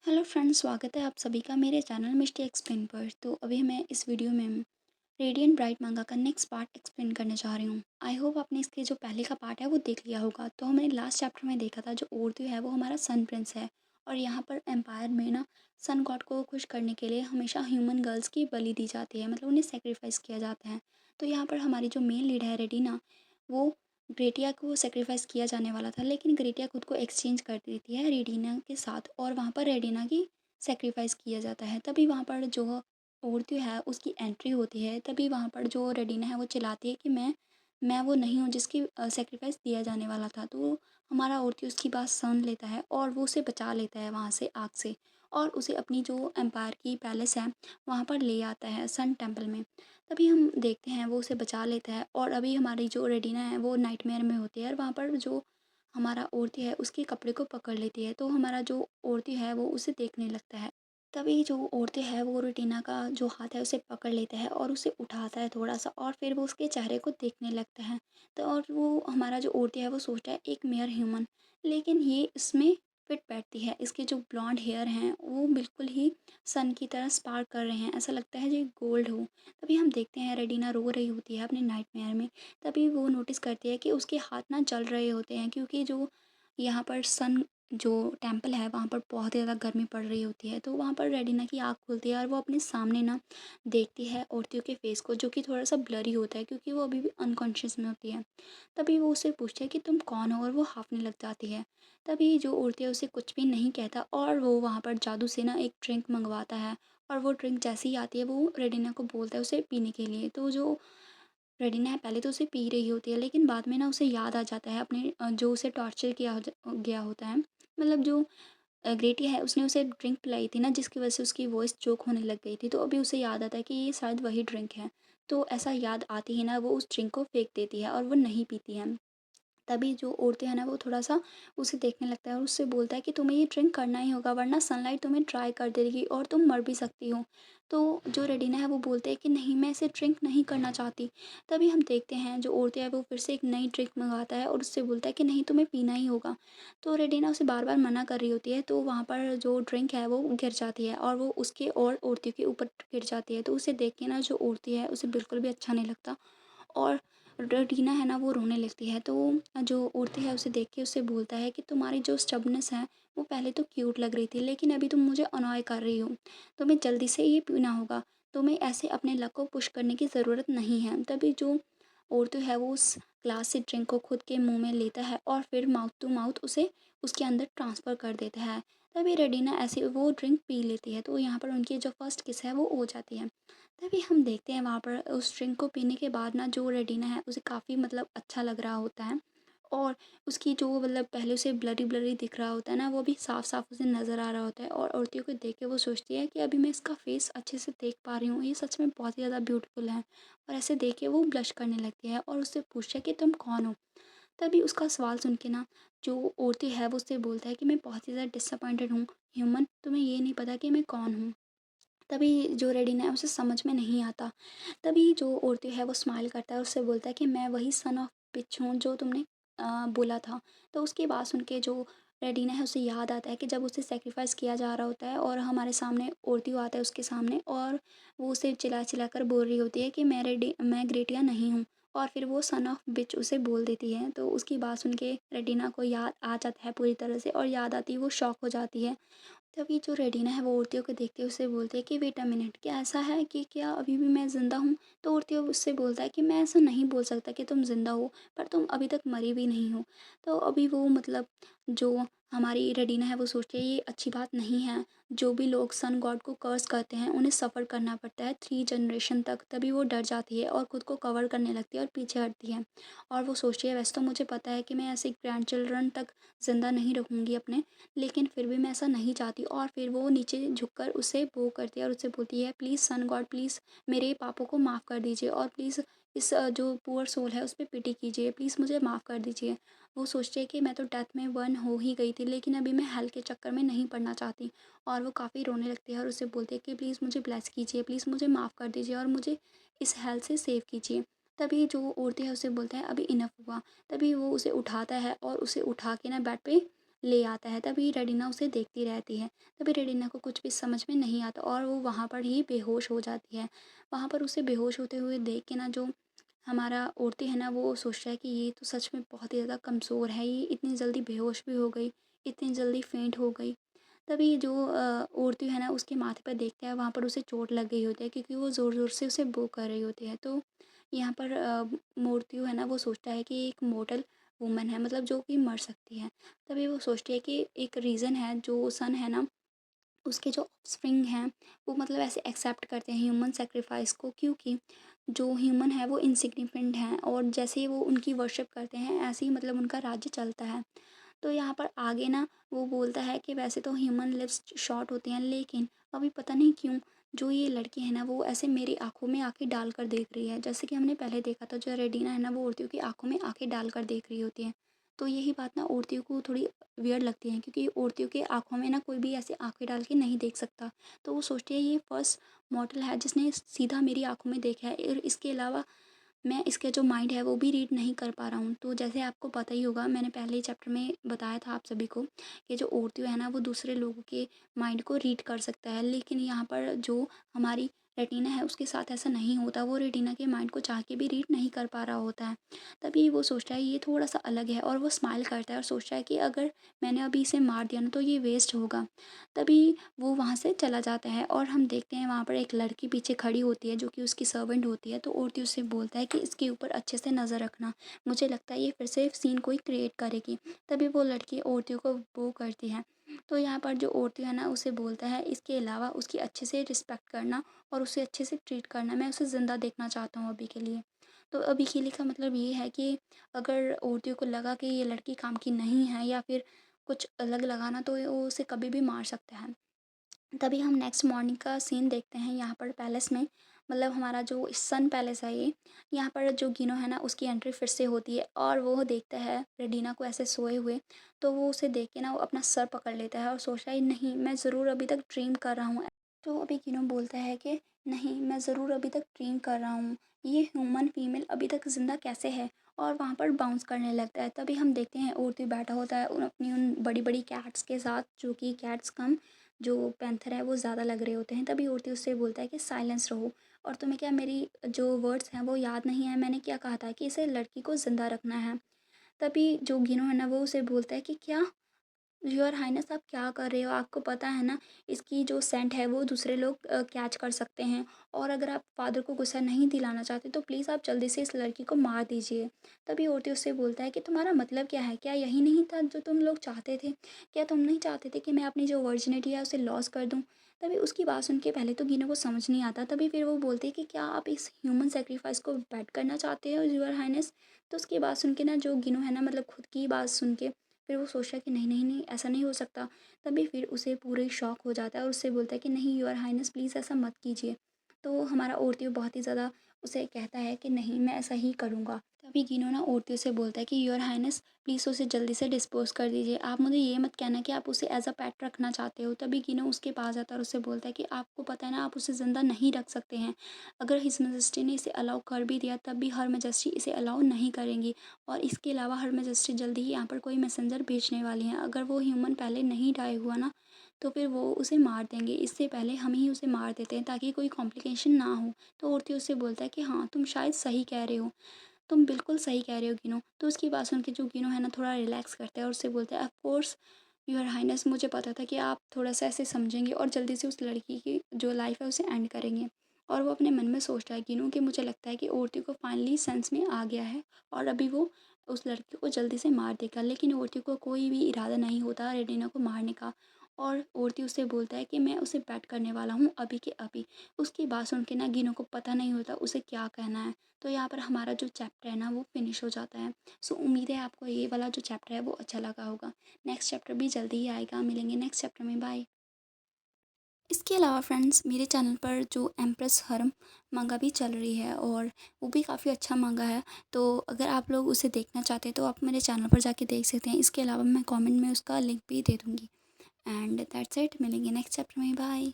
Hello friends, स्वागत है आप सभी का मेरे चैनल मिस्टी एक्सप्लेन पर। तो अभी मैं इस वीडियो में रेडियंट ब्राइट मंगा का नेक्स्ट पार्ट एक्सप्लेन करने जा रही हूँ। आई होप आपने इसके जो पहले का पार्ट है वो देख लिया होगा। तो हमने लास्ट चैप्टर में देखा था जो औरतु है वो हमारा सन प्रिंस है। और यहाँ पर एम्पायर में ना सन गॉड को खुश करने के लिए हमेशा ह्यूमन गर्ल्स की बलि दी जाती है, मतलब उन्हें सेक्रीफाइस किया जाता है। तो यहाँ पर हमारी जो मेन लीड है रेडिना, वो ग्रेटिया को सेक्रीफाइस किया जाने वाला था, लेकिन ग्रेटिया खुद को एक्सचेंज कर देती है रेडिना के साथ और वहाँ पर रेडिना की सेक्रीफाइस किया जाता है। तभी वहाँ पर जो औरत है उसकी एंट्री होती है। तभी वहाँ पर जो रेडिना है वो चिल्लाती है कि मैं वो नहीं हूँ जिसकी सेक्रीफाइस दिया जाने वाला था। तो हमारा औरती उसकी बात सुन लेता है और वो उसे बचा लेता है वहाँ से, आग से, और उसे अपनी जो एम्पायर की पैलेस है वहाँ पर ले आता है, सन टेम्पल में। तभी हम देखते हैं वो उसे बचा लेता है। और अभी हमारी जो रेडिना है वो नाइटमेयर में होती है और वहाँ पर जो हमारा औरती है उसके कपड़े को पकड़ लेती है। तो हमारा जो औरती है वो उसे देखने लगता है। तभी जो औरतें है वो रेटिना का जो हाथ है उसे पकड़ लेता है और उसे उठाता है थोड़ा सा, और फिर वो उसके चेहरे को देखने लगता है। तो और वो हमारा जो औरतें है वो सोचता है एक मेयर ह्यूमन, लेकिन ये इसमें फिट बैठती है। इसके जो ब्लॉन्ड हेयर हैं वो बिल्कुल ही सन की तरह स्पार्क कर रहे हैं, ऐसा लगता है जो गोल्ड हो। तभी हम देखते हैं रेडिना रो रही होती है अपने नाइटमेयर में। तभी वो नोटिस करती है कि उसके हाथ ना जल रहे होते हैं, क्योंकि जो यहाँ पर सन जो टेम्पल है वहाँ पर बहुत ज़्यादा गर्मी पड़ रही होती है। तो वहाँ पर रेडिना की आँख खुलती है और वो अपने सामने ना देखती है औरतियों के फेस को, जो कि थोड़ा सा ब्लरी होता है क्योंकि वो अभी भी अनकॉन्शियस में होती है। तभी वो उससे पूछती है कि तुम कौन हो, और वो हाँफने लग जाती है। तभी जो औरतें उसे कुछ भी नहीं कहता और वो वहाँ पर जादू से ना एक ड्रिंक मंगवाता है। और वो ड्रिंक जैसे ही आती है वो रेडिना को बोलता है उसे पीने के लिए। तो जो रेडिना है पहले तो उसे पी रही होती है, लेकिन बाद में ना उसे याद आ जाता है अपने जो उसे टॉर्चर किया गया होता है। मतलब जो ग्रेटी है उसने उसे ड्रिंक पिलाई थी ना, जिसकी वजह से उसकी वॉइस चोक होने लग गई थी। तो अभी उसे याद आता है कि ये शायद वही ड्रिंक है। तो ऐसा याद आती ही ना वो उस ड्रिंक को फेंक देती है और वो नहीं पीती है। तभी जो औरतें हैं ना वो थोड़ा-सा उसे देखने लगता है और उससे बोलता है कि तुम्हें ये ड्रिंक करना ही होगा, वरना सनलाइट तुम्हें ड्राई कर देगी और तुम मर भी सकती हो। तो जो रेडिना है वो बोलते हैं कि नहीं, मैं इसे ड्रिंक नहीं करना चाहती। तभी हम देखते हैं जो औरतें हैं वो फिर से एक नई ड्रिंक मँगवाता है और उससे बोलता है कि नहीं, तुम्हें पीना ही होगा। तो रेडिना उसे बार-बार मना कर रही होती है, तो वहाँ पर जो ड्रिंक है वो गिर जाती है और वो उसके और औरतियों के ऊपर गिर जाती है। तो उसे देख के ना जो औरती है उसे बिल्कुल भी अच्छा नहीं लगता और टीना है ना वो रोने लगती है। तो जो औरतें है उसे देख के उससे बोलता है कि तुम्हारी जो स्टबनेस है वो पहले तो क्यूट लग रही थी, लेकिन अभी तुम मुझे अनॉय कर रही हो। तुम्हें जल्दी से ये पीना होगा। तुम्हें ऐसे अपने लक को पुश करने की ज़रूरत नहीं है। तभी जो औरतें है वो उस ग्लास से ड्रिंक को खुद के मुंह में लेता है और फिर माउथ टू माउथ उसे उसके अंदर ट्रांसफ़र कर देता है। तभी रेडिना ऐसे वो ड्रिंक पी लेती है। तो यहाँ पर उनकी जो फर्स्ट किस है वो हो जाती है। तभी हम देखते हैं वहाँ पर उस ड्रिंक को पीने के बाद ना जो रेडिना है उसे काफ़ी मतलब अच्छा लग रहा होता है। और उसकी जो मतलब पहले उसे ब्लरी ब्लरी दिख रहा होता है ना वो भी साफ साफ उसे नज़र आ रहा होता है। और औरतियों को देख के वो सोचती है कि अभी मैं इसका फेस अच्छे से देख पा रही हूँ, ये सच में बहुत ही ज़्यादा ब्यूटीफुल है। और ऐसे देख के वो ब्लश करने लगती है और उससे पूछती है कि तुम कौन हो। तभी उसका सवाल सुन के ना जो औरती है वो उससे बोलता है कि मैं बहुत ही ज़्यादा डिसअपॉइंटेड हूँ ह्यूमन, तुम्हें ये नहीं पता कि मैं कौन हूँ। तभी जो रेडिना है उसे समझ में नहीं आता। तभी जो औरतें है वो स्माइल करता है और उससे बोलता है कि मैं वही सन ऑफ बिच हूँ जो तुमने बोला था। तो उसकी बात सुन के जो रेडिना है उसे याद आता है कि जब उसे सेक्रीफाइस किया जा रहा होता है और हमारे सामने औरतियों आता है उसके सामने, और वो उसे चिल्ला चिल्ला कर बोल रही होती है कि मैं ग्रेटिया नहीं हूँ। और फिर वो सन ऑफ बिच उसे बोल देती है। तो उसकी बात सुन के रेडिना को याद आ जाता है पूरी तरह से, और याद आती है वो शॉक हो जाती है। तभी जो रेडिना है वो औरतियों को देख के उससे बोलती है कि वेट अ मिनट, क्या ऐसा है कि क्या अभी भी मैं ज़िंदा हूँ? तो औरतियों उससे बोलता है कि मैं ऐसा नहीं बोल सकता कि तुम ज़िंदा हो, पर तुम अभी तक मरी भी नहीं हो। तो अभी वो मतलब जो हमारी रेडिना है वो सोचती है ये अच्छी बात नहीं है। जो भी लोग सन गॉड को कर्स करते हैं उन्हें सफ़र करना पड़ता है 3 जनरेशन तक। तभी वो डर जाती है और खुद को कवर करने लगती है और पीछे हटती है। और वो सोचती है वैसे तो मुझे पता है कि मैं ऐसे ग्रैंड चिल्ड्रन तक ज़िंदा नहीं रखूँगी अपने, लेकिन फिर भी मैं ऐसा नहीं चाहती। और फिर वो नीचे झुककर उसे वो करती है और उससे बोलती है प्लीज़ सन गॉड, प्लीज़ मेरे पापों को माफ़ कर दीजिए और प्लीज़ इस जो पुअर सोल है उस पे पिटी कीजिए, प्लीज़ मुझे माफ़ कर दीजिए। वो सोचती है कि मैं तो डेथ में बर्न हो ही गई थी, लेकिन अभी मैं हेल के चक्कर में नहीं पड़ना चाहती। और वो काफ़ी रोने लगती है और उससे बोलती है कि प्लीज़ मुझे ब्लेस कीजिए, प्लीज़ मुझे माफ़ कर दीजिए और मुझे इस हेल से सेव कीजिए। तभी जो औरतें हैं उसे बोलते हैं अभी इनफ हुआ। तभी वो उसे उठाता है और उसे उठा के ना बेड पे ले आता है। तभी रेडिना उसे देखती रहती है। तभी रेडिना को कुछ भी समझ में नहीं आता और वो वहाँ पर ही बेहोश हो जाती है। वहाँ पर उसे बेहोश होते हुए देख के ना जो हमारा औरतें है ना वो सोचता है कि ये तो सच में बहुत ही ज़्यादा कमज़ोर है, ये इतनी जल्दी बेहोश भी हो गई, इतनी जल्दी फेंट हो गई। तभी जो औरतें है ना उसके माथे पर देखते हैं, वहाँ पर उसे चोट लग गई होती है क्योंकि वो ज़ोर-ज़ोर से उसे वो कर रही होती है। तो यहाँ पर मूर्तियों है ना वो सोचता है कि एक मॉर्टल वुमन है, मतलब जो कि मर सकती है। तभी वो सोचती है कि एक रीज़न है, जो सन है ना उसके जो ऑफस्प्रिंग हैं वो मतलब ऐसे एक्सेप्ट करते हैं ह्यूमन सेक्रीफाइस को, क्योंकि जो ह्यूमन है वो इनसिग्निफिकेंट हैं और जैसे ही वो उनकी वर्शिप करते हैं ऐसे ही मतलब उनका राज्य चलता है। तो यहाँ पर आगे ना वो बोलता है कि वैसे तो ह्यूमन लिव्स शॉर्ट होती हैं, लेकिन अभी पता नहीं क्यों जो ये लड़की है ना वो ऐसे मेरी आंखों में आंखें डाल कर देख रही है। जैसे कि हमने पहले देखा था जो रेडिना है ना वो औरतियों की आंखों में आंखें डाल कर देख रही होती है। तो यही बात ना औरतियों को थोड़ी वियर्ड लगती है, क्योंकि औरतियों के आंखों में ना कोई भी ऐसे आंखें डाल के नहीं देख सकता। तो वो सोचती है ये फर्स्ट मॉडल है जिसने सीधा मेरी आंखों में देखा है और इसके अलावा मैं इसका जो माइंड है वो भी रीड नहीं कर पा रहा हूँ। तो जैसे आपको पता ही होगा, मैंने पहले ही चैप्टर में बताया था आप सभी को कि जो औरतें है ना वो दूसरे लोगों के माइंड को रीड कर सकता है, लेकिन यहाँ पर जो हमारी रेटिना है उसके साथ ऐसा नहीं होता। वो रेटिना के माइंड को चाह के भी रीड नहीं कर पा रहा होता है। तभी वो सोचता है ये थोड़ा सा अलग है और वो स्माइल करता है और सोचता है कि अगर मैंने अभी इसे मार दिया ना तो ये वेस्ट होगा। तभी वो वहाँ से चला जाता है और हम देखते हैं वहाँ पर एक लड़की पीछे खड़ी होती है जो कि उसकी सर्वेंट होती है। तो औरतें उससे बोलता है कि इसके ऊपर अच्छे से नज़र रखना, मुझे लगता है ये फिर से सीन कोई क्रिएट करेगी। तभी वो लड़की औरतियों को वो करती है। तो यहाँ पर जो औरतें हैं ना उसे बोलता है इसके अलावा उसकी अच्छे से रिस्पेक्ट करना और उसे अच्छे से ट्रीट करना, मैं उसे ज़िंदा देखना चाहता हूँ अभी के लिए। तो अभी के लिए का मतलब ये है कि अगर औरतियों को लगा कि ये लड़की काम की नहीं है या फिर कुछ अलग लगा ना तो वो उसे कभी भी मार सकता है। तभी हम नेक्स्ट मॉर्निंग का सीन देखते हैं यहाँ पर पैलेस में, मतलब हमारा जो सन पैलेस है ये। यहाँ पर जो गिनो है ना उसकी एंट्री फिर से होती है और वो देखता है रेडिना को ऐसे सोए हुए। तो वो उसे देख के ना वो अपना सर पकड़ लेता है और सोचता है नहीं मैं ज़रूर अभी तक ड्रीम कर रहा हूँ। तो अभी गिनो बोलता है कि नहीं मैं ज़रूर अभी तक ड्रीम कर रहा हूँ, ये ह्यूमन फीमेल अभी तक ज़िंदा कैसे है। और वहाँ पर बाउंस करने लगता है। तभी हम देखते हैं औरती बैठा होता है अपनी उन बड़ी बड़ी कैट्स के साथ, जो कि कैट्स कम जो पैंथर है वो ज़्यादा लग रहे होते हैं। तभी औरती उससे बोलता है कि साइलेंस रहो, और तुम्हें क्या मेरी जो वर्ड्स हैं वो याद नहीं है, मैंने क्या कहा था कि इसे लड़की को ज़िंदा रखना है। तभी जो गिनो है ना वो उसे बोलता है कि क्या योर हाइनेस आप क्या कर रहे हो, आपको पता है ना इसकी जो सेंट है वो दूसरे लोग कैच कर सकते हैं, और अगर आप फादर को गुस्सा नहीं दिलाना चाहते तो प्लीज़ आप जल्दी से इस लड़की को मार दीजिए। तभी औरतें उससे बोलता है कि तुम्हारा मतलब क्या है, क्या यही नहीं था जो तुम लोग चाहते थे, क्या तुम नहीं चाहते थे कि मैं अपनी जो वर्जिनिटी है उसे लॉस कर दूँ। तभी उसकी बात सुन के पहले तो गिनो को समझ नहीं आता, तभी फिर वो बोलते हैं कि क्या आप इस ह्यूमन सेक्रीफाइस को बैट करना चाहते हो यूर हाइनेस। तो उसकी बात सुन के ना जो गिनो है ना मतलब खुद की बात सुन के फिर वो सोचता है कि नहीं नहीं नहीं ऐसा नहीं हो सकता। तभी फिर उसे पूरे शौक हो जाता है और उससे बोलता है कि नहीं योर हाइनेस प्लीज़ ऐसा मत कीजिए। तो हमारा औरतियों बहुत ही ज़्यादा उसे कहता है कि नहीं मैं ऐसा ही करूँगा। तभी गिनो ना औरतियों से बोलता है कि योर हाइनेस प्लीज़ उसे जल्दी से डिस्पोज कर दीजिए, आप मुझे ये मत कहना कि आप उसे एज अ पेट रखना चाहते हो। तभी गिनो उसके पास आता है और उससे बोलता है कि आपको पता है ना आप उसे ज़िंदा नहीं रख सकते हैं। अगर हिज मेजेस्टी ने इसे अलाउ कर भी दिया तब भी हर मेजेस्टी इसे अलाउ नहीं करेंगी। और इसके अलावा हर मेजेस्टी जल्दी ही यहाँ पर कोई मैसेंजर भेजने वाली हैं। अगर वो ह्यूमन पहले नहीं डाई हुआ ना तो फिर वो उसे मार देंगे, इससे पहले हम ही उसे मार देते हैं ताकि कोई कॉम्प्लिकेशन ना हो। तो औरतें उससे बोलता है कि हाँ तुम शायद सही कह रहे हो, तुम बिल्कुल सही कह रहे हो गिनो। तो उसकी बात सुन के जो गिनो है ना थोड़ा रिलैक्स करता है और उससे बोलता है ऑफ कोर्स योर हाइनेस, मुझे पता था कि आप थोड़ा सा ऐसे समझेंगे और जल्दी से उस लड़की की जो लाइफ है उसे एंड करेंगे। और वो अपने मन में सोचता है गिनो कि मुझे लगता है कि औरती को फाइनली सेंस में आ गया है और अभी वो उस लड़की को जल्दी से मार देगा। लेकिन औरती को कोई भी इरादा नहीं होता रेडिना को मारने का, और औरती उससे बोलता है कि मैं उसे बैट करने वाला हूँ अभी के अभी। उसकी बात सुन के ना गिनो को पता नहीं होता उसे क्या कहना है। तो यहाँ पर हमारा जो चैप्टर है ना वो फिनिश हो जाता है। सो उम्मीद है आपको ये वाला जो चैप्टर है वो अच्छा लगा होगा। नेक्स्ट चैप्टर भी जल्दी ही आएगा, मिलेंगे नेक्स्ट चैप्टर में, बाय। इसके अलावा फ्रेंड्स मेरे चैनल पर जो एम्प्रेस हरम मांगा भी चल रही है और वो भी काफ़ी अच्छा मांगा है। तो अगर आप लोग उसे देखना चाहते हैं तो आप मेरे चैनल पर जाके देख सकते हैं। इसके अलावा मैं कमेंट में उसका लिंक भी दे दूँगी। एंड दैट्स इट, मिलेंगे नेक्स्ट चैप्टर में, बाय।